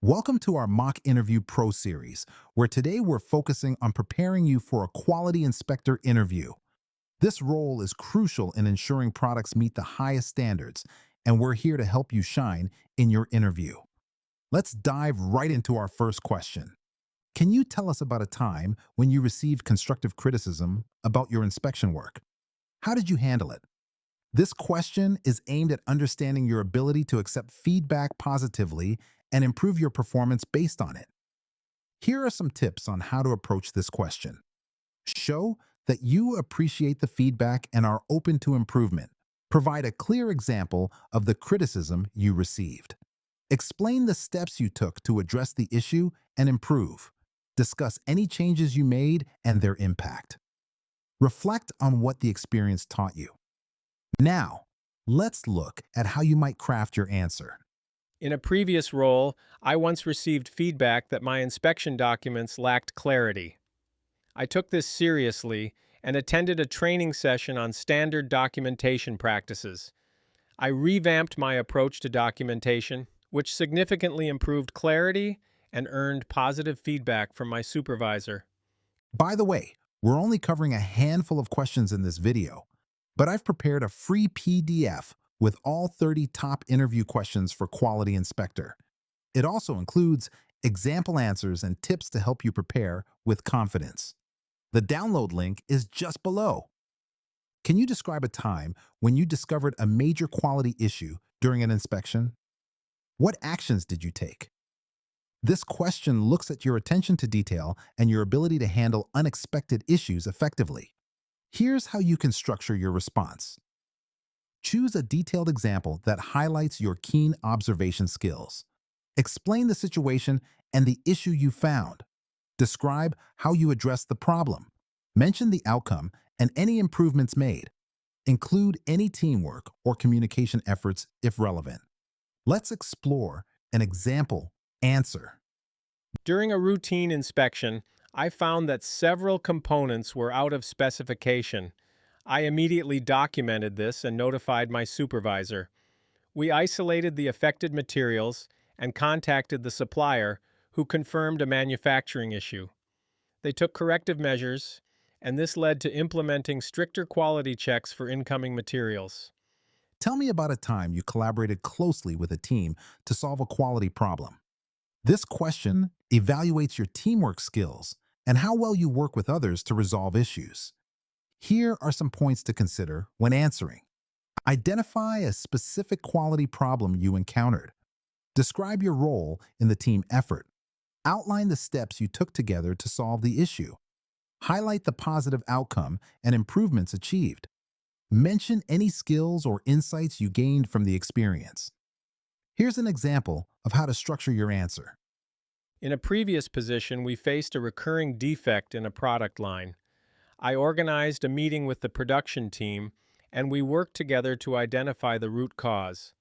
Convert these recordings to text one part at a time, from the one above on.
Welcome to our Mock Interview Pro series, where today we're focusing on preparing you for a quality inspector interview. This role is crucial in ensuring products meet the highest standards, and we're here to help you shine in your interview. Let's dive right into our first question. Can you tell us about a time when you received constructive criticism about your inspection work? How did you handle it? This question is aimed at understanding your ability to accept feedback positively and improve your performance based on it. Here are some tips on how to approach this question. Show that you appreciate the feedback and are open to improvement. Provide a clear example of the criticism you received. Explain the steps you took to address the issue and improve. Discuss any changes you made and their impact. Reflect on what the experience taught you. Now, let's look at how you might craft your answer. In a previous role, I once received feedback that my inspection documents lacked clarity. I took this seriously and attended a training session on standard documentation practices. I revamped my approach to documentation, which significantly improved clarity and earned positive feedback from my supervisor. By the way, we're only covering a handful of questions in this video, but I've prepared a free PDF with all 30 top interview questions for Quality Inspector. It also includes example answers and tips to help you prepare with confidence. The download link is just below. Can you describe a time when you discovered a major quality issue during an inspection? What actions did you take? This question looks at your attention to detail and your ability to handle unexpected issues effectively. Here's how you can structure your response. Choose a detailed example that highlights your keen observation skills. Explain the situation and the issue you found. Describe how you addressed the problem. Mention the outcome and any improvements made. Include any teamwork or communication efforts if relevant. Let's explore an example answer. During a routine inspection, I found that several components were out of specification. I immediately documented this and notified my supervisor. We isolated the affected materials and contacted the supplier, who confirmed a manufacturing issue. They took corrective measures, and this led to implementing stricter quality checks for incoming materials. Tell me about a time you collaborated closely with a team to solve a quality problem. This question evaluates your teamwork skills and how well you work with others to resolve issues. Here are some points to consider when answering. Identify a specific quality problem you encountered. Describe your role in the team effort. Outline the steps you took together to solve the issue. Highlight the positive outcome and improvements achieved. Mention any skills or insights you gained from the experience. Here's an example of how to structure your answer. In a previous position, we faced a recurring defect in a product line. I organized a meeting with the production team, and we worked together to identify the root cause.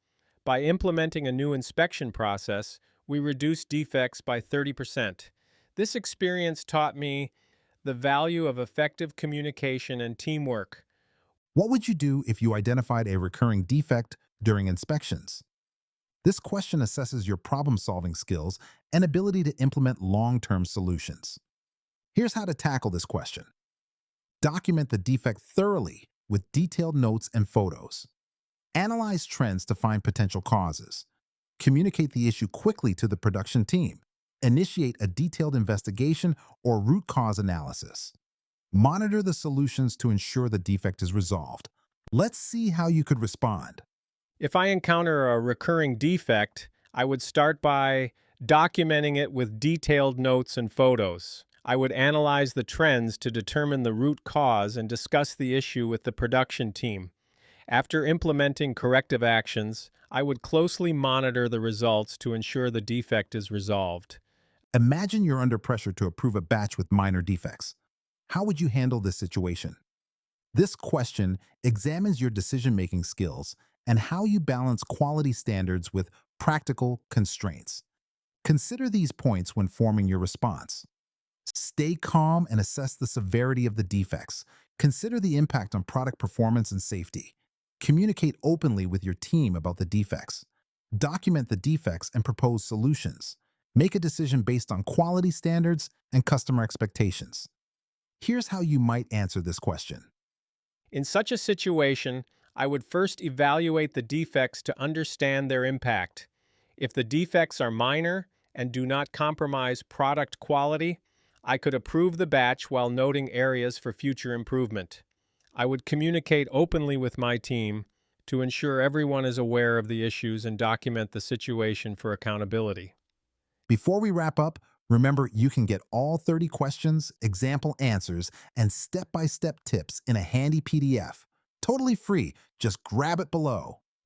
By implementing a new inspection process, we reduced defects by 30%. This experience taught me the value of effective communication and teamwork. What would you do if you identified a recurring defect during inspections? This question assesses your problem-solving skills and ability to implement long-term solutions. Here's how to tackle this question. Document the defect thoroughly with detailed notes and photos. Analyze trends to find potential causes. Communicate the issue quickly to the production team. Initiate a detailed investigation or root cause analysis. Monitor the solutions to ensure the defect is resolved. Let's see how you could respond. If I encounter a recurring defect, I would start by documenting it with detailed notes and photos. I would analyze the trends to determine the root cause and discuss the issue with the production team. After implementing corrective actions, I would closely monitor the results to ensure the defect is resolved. Imagine you're under pressure to approve a batch with minor defects. How would you handle this situation? This question examines your decision-making skills and how you balance quality standards with practical constraints. Consider these points when forming your response. Stay calm and assess the severity of the defects. Consider the impact on product performance and safety. Communicate openly with your team about the defects. Document the defects and propose solutions. Make a decision based on quality standards and customer expectations. Here's how you might answer this question. In such a situation, I would first evaluate the defects to understand their impact. If the defects are minor and do not compromise product quality, I could approve the batch while noting areas for future improvement. I would communicate openly with my team to ensure everyone is aware of the issues and document the situation for accountability. Before we wrap up, remember you can get all 30 questions, example answers, and step-by-step tips in a handy PDF. Totally free. Just grab it below.